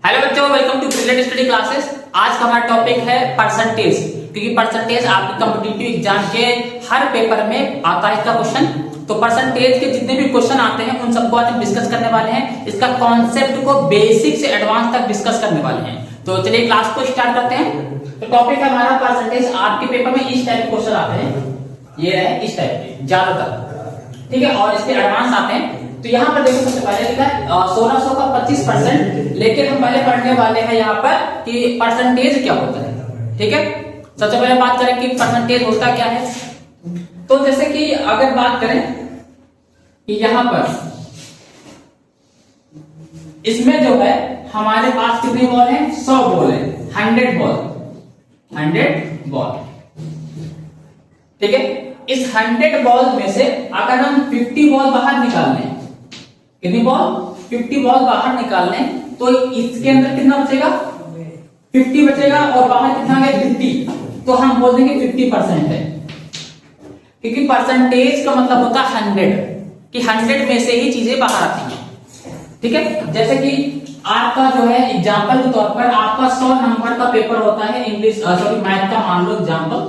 Hello बच्चों, welcome to brilliant study classes. आज का हमारा टॉपिक है परसेंटेज, क्योंकि परसेंटेज आपके कॉम्पिटिटिव एग्जाम के हर पेपर में आता है इसका क्वेश्चन। तो परसेंटेज के जितने भी क्वेश्चन आते हैं उन सबको आज हम डिस्कस करने वाले हैं। इसका कॉन्सेप्ट को बेसिक से एडवांस तक डिस्कस करने वाले हैं। तो चलिए क्लास को स्टार्ट करते हैं। तो टॉपिक है हमारा परसेंटेज। आपके पेपर में इस टाइप के क्वेश्चन आते हैं, ये रहे इस टाइप के ज्यादातर, ठीक है, और इसके एडवांस आते हैं। तो यहाँ पर देखो, सबसे पहले लिखा है 1600 का 25%, लेकिन हम पहले पढ़ने वाले हैं यहाँ पर कि परसेंटेज क्या होता है। ठीक है, सबसे पहले बात करें कि परसेंटेज होता क्या है। तो जैसे कि अगर बात करें कि यहाँ पर इसमें जो है हमारे पास कितने बॉल हैं, 100 बॉल है, 100 बॉल, ठीक है। इस 100 बॉल में से अगर हम 50 बॉल बाहर निकाल लें, कितनी बॉल, 50 बॉल बाहर निकाल लें, तो इसके अंदर कितना बचेगा, 50 बचेगा, और बाहर कितना है, 50। तो हम बोल देंगे 50% है, क्योंकि परसेंटेज का मतलब होता है 100, कि 100 में से ही चीजें बाहर आती हैं। ठीक है, जैसे कि आपका जो है एग्जाम्पल के तौर पर आपका 100 नंबर का पेपर होता है इंग्लिश सॉरी मैथ का, मान लो एग्जाम्पल,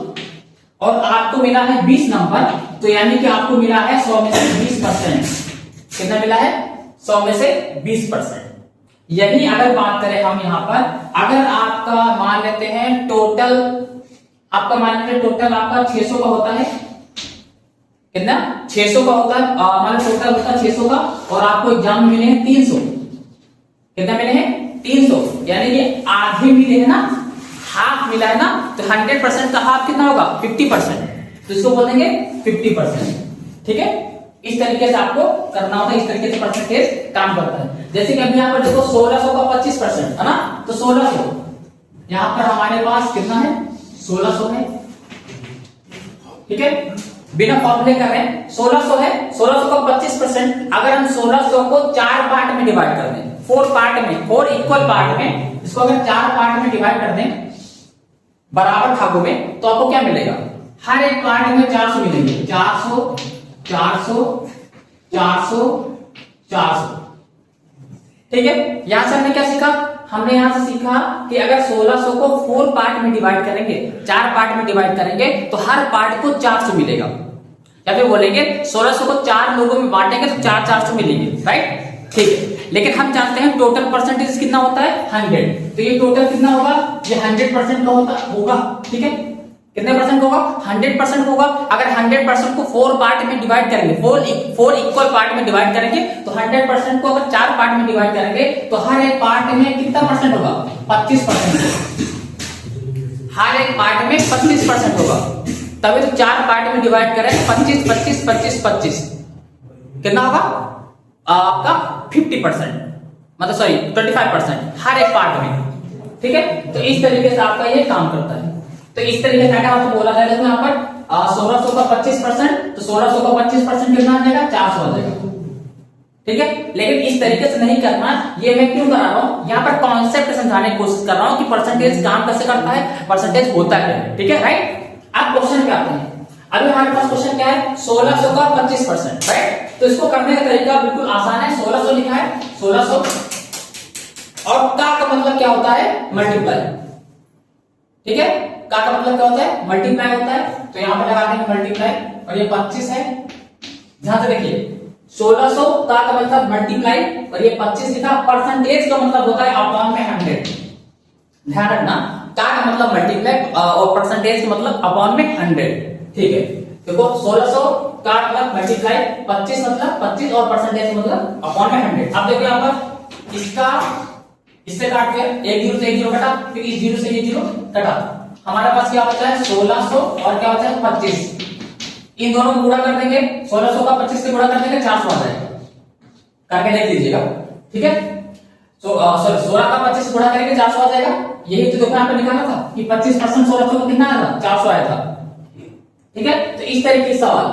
और आपको मिला है 20 नंबर, तो यानी कि आपको मिला है 100 में से 20%। कितना मिला है, 100 में से 20%। यही अगर बात करें हम यहाँ पर, अगर आपका मान लेते हैं टोटल, आपका मान लेते हैं टोटल आपका 600 का होता है, कितना 600 का होता है, मान टोटल होता है 600 का, और आपको एग्जाम मिले हैं 300। कितना मिले हैं, 300, यानी कि आधे मिले हैं ना, हाफ मिला है ना। तो 100% का हाफ कितना होगा, 50%, तो इसको बोलेंगे 50%। ठीक है, इस तरीके से आपको करना होता है, इस तरीके से परसेंटेज काम करता है। जैसे कि अभी यहाँ पर देखो 1600 का 25% है ना, तो 1600 यहाँ पर हमारे पास कितना है, 1600 है। ठीक है, बिना फॉर्मूले कर रहे हैं, 1600 है, 1600 का 25%। अगर हम 1600 को 4 पार्ट में डिवाइड कर दें, 4 पार्ट में, 4 इक्वल पार्ट में, इसको अगर 4 पार्ट में डिवाइड कर दें बराबर भागों में, तो आपको क्या मिलेगा, हर एक पार्ट में 400 मिलेंगे, 400 400 400 400। ठीक है, यहां से हमने क्या सीखा, हमने यहां से सीखा कि अगर 1600 को 4 पार्ट में डिवाइड करेंगे, 4 पार्ट में डिवाइड करेंगे, तो हर पार्ट को 400 मिलेगा। या फिर बोलेंगे 1600 को 4 लोगों में बांटेंगे तो 400 मिलेंगे, राइट। ठीक है, लेकिन हम जानते हैं टोटल परसेंटेज कितना होता है, 100। तो ये टोटल कितना होगा, ये 100% का होगा। ठीक है, कितने परसेंट होगा, 100% होगा। अगर 100% को 4 पार्ट में डिवाइड करेंगे, 4 इक्वल पार्ट में डिवाइड करेंगे, तो 100% को अगर 4 पार्ट में डिवाइड करेंगे, तो हर एक पार्ट में कितना परसेंट होगा, 25%। हर एक पार्ट में 25% होगा, तभी तो 4 पार्ट में डिवाइड करें, 25 25 25 25 कितना होगा आपका 50%, मतलब सॉरी 25% हर एक पार्ट में। ठीक है, तो इस तरीके से आपका ये काम करता है। तो इस तरीके से अगर आपको बोला जाएगा, तो यहाँ पर 1600 का 25%, तो 1600 का 25% कितना आ जाएगा, 400 आ जाएगा। ठीक है, लेकिन इस तरीके से नहीं करना। ये मैं क्यों करा रहा हूं, यहाँ पर कॉन्सेप्ट समझाने की कोशिश कर रहा हूं कि परसेंटेज काम कैसे करता है, परसेंटेज होता है। ठीक है, राइट। अब क्वेश्चन पे आते हैं। अभी हमारे पास क्वेश्चन क्या है, 1600 का 25%, राइट। तो इसको करने का तरीका बिल्कुल आसान है। 1600 लिखा है, 1600, और का मतलब क्या होता है, मल्टीप्लाई। ठीक है, का मतलब क्या होता है, मल्टीप्लाई होता है। तो यहां पर लगा देंगे मल्टीप्लाई, और ये 25 है। ध्यान से देखिए, 1600 का मतलब मल्टीप्लाई, और ये 25 लिखा। परसेंटेज का मतलब होता है अपॉन में 100। ध्यान रखना, का मतलब मल्टीप्लाई और परसेंटेज का मतलब अपॉन में 100। ठीक है, देखो 1600 का मतलब मल्टीप्लाई, 25 मतलब 25, और परसेंटेज मतलब अपॉन में 100। अब देखो यहां पर इसका इससे काट के एक जीरो से एक जीरो कटा, फिर इस जीरो से ये जीरो कटा, हमारे पास क्या बचा है 1600, और क्या बचा है 25। इन दोनों को गुणा कर देंगे, 1600 का 25 से गुणा कर देंगे, 400 आ जाएगा। करके देख लीजिएगा। ठीक है, तो 16 का 25 गुणा करेंगे, 400 आ जाएगा। यही तो देखो यहाँ पे निकाला था कि 25% 1600 का कितना आया था, 400 आया था। ठीक है, तो इस तरीके से सवाल,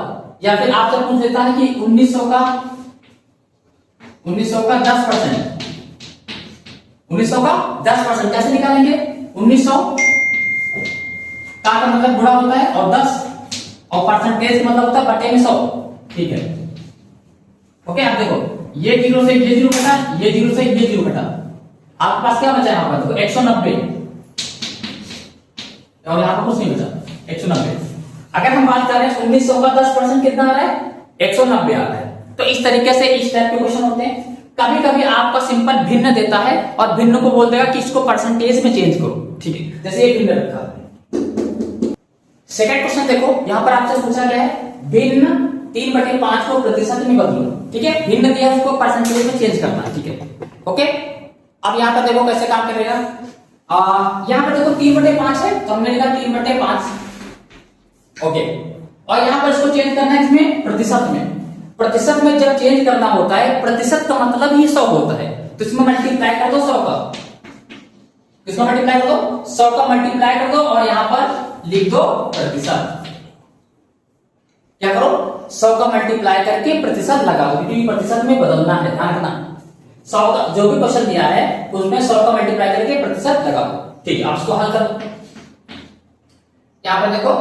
या फिर आपसे पूछ लेता है कि 1900 का 10%, 1900 का 10% कैसे निकालेंगे। 1900 का मतलब गुणा होता है और 10, और परसेंटेज का मतलब होता है बटे में 100। ठीक है, ओके। आप देखो ये जीरो से ये जीरो कटा, ये जीरो से ये जीरो कटा, आपके पास क्या बचा यहाँ पर देखो 190 और यहाँ पर कुछ नहीं बचा 190। अगर हम बात करें 1900 का 10% कितना आ रहा है 190 आ रहा है। तो इस तरीके से इस टाइप के क्वेश्चन होते हैं। कभी कभी आपका सिंपल भिन्न देता है और भिन्न को बोल देगा कि इसको परसेंटेज में चेंज करो, ठीक है, जैसे ये भिन्न रखा है। सेकंड क्वेश्चन देखो, यहां पर आपसे पूछा गया है भिन्न 3/5 को प्रतिशत में बदलो, ठीक है, भिन्न दिया उसको परसेंटेज में चेंज करना है, ठीक है, ओके। अब यहां पर देखो कैसे काम करेगा। यहां पर देखो 3/5 है तो हमने लिखा 3/5, ओके, और यहां पर इसको चेंज करना है इसमें प्रतिशत में। प्रतिशत में जब चेंज करना होता है, प्रतिशत का मतलब ही 100 होता है, तो इसमें मल्टीप्लाई कर दो 100 का, इसमें मल्टीप्लाई कर दो 100 का, मल्टीप्लाई कर दो और यहां पर लिख दो प्रतिशत। क्या करो 100 का मल्टीप्लाई करके प्रतिशत लगा दो, क्योंकि प्रतिशत में बदलना है, ध्यान रखना। 100 का जो भी क्वेश्चन दिया है उसमें 100 का मल्टीप्लाई करके प्रतिशत लगा दो, ठीक है। आप इसको हल करो। यहां पर देखो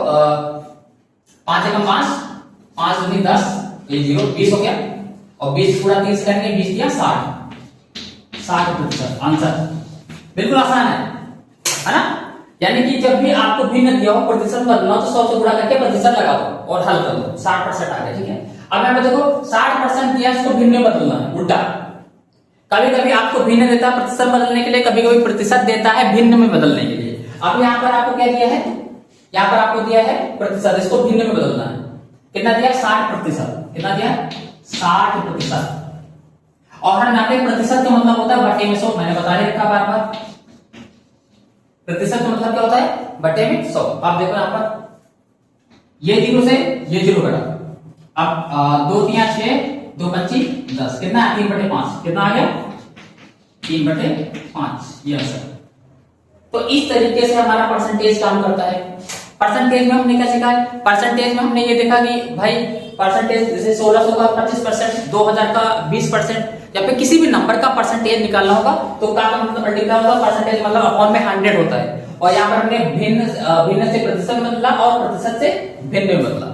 5 एकम 5, 5 दूनी 10, ये 0, 20 हो गया, और 20 पूरा 3 से करेंगे 20 दिया 60% आंसर। बिल्कुल आसान है ना। यानी कि जब भी आपको भिन्न दिया हो प्रतिशत बदलना तो 100 से गुणा करके प्रतिशत लगा दो और हल कर दो, 60% आ गया, ठीक है। अब यहां पे देखो 60% दिया, इसको भिन्न में बदलना है, उल्टा। कभी कभी आपको भिन्न देता है प्रतिशत बदलने के लिए, कभी कभी प्रतिशत देता है भिन्न में बदलने के लिए। अब यहां पर आपको क्या दिया है, यहां पर आपको दिया है प्रतिशत, इसको भिन्न में बदलना है। कितना दिया 60%, कितना दिया 60%। और हर नाते प्रतिशत का मतलब होता है बटे में 100, मैंने बता रखा बार बार। प्रतिशत का मतलब क्या होता है बटे में 100। आप देखो यहां पर ये 0 से ये 0 घटा, अब 2 3 6 2 25 10, कितना है 3/5, कितना आ गया 3/5, ये आंसर। तो इस तरीके से हमारा परसेंटेज काम करता है। परसेंटेज में हमने क्या सीखा है, परसेंटेज में हमने ये देखा कि भाई परसेंटेज जैसे 1600 का 25%, 2000 का 20%, या फिर किसी भी नंबर का परसेंटेज निकालना होगा तो क्या मतलब मल्टीप्लाई होगा, परसेंटेज मतलब अपॉन में 100 होता है। और यहाँ पर हमने भिन्न से प्रतिशत में बदला और प्रतिशत से भिन्न में बदला।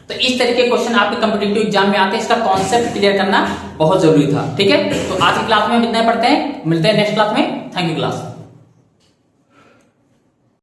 तो इस तरीके के क्वेश्चन आपके कॉम्पिटिटिव एग्जाम में आते हैं, इसका कॉन्सेप्ट क्लियर करना बहुत जरूरी था, ठीक है। तो आज की क्लास में इतना ही पढ़ते हैं, मिलते हैं नेक्स्ट क्लास में। Thank you class.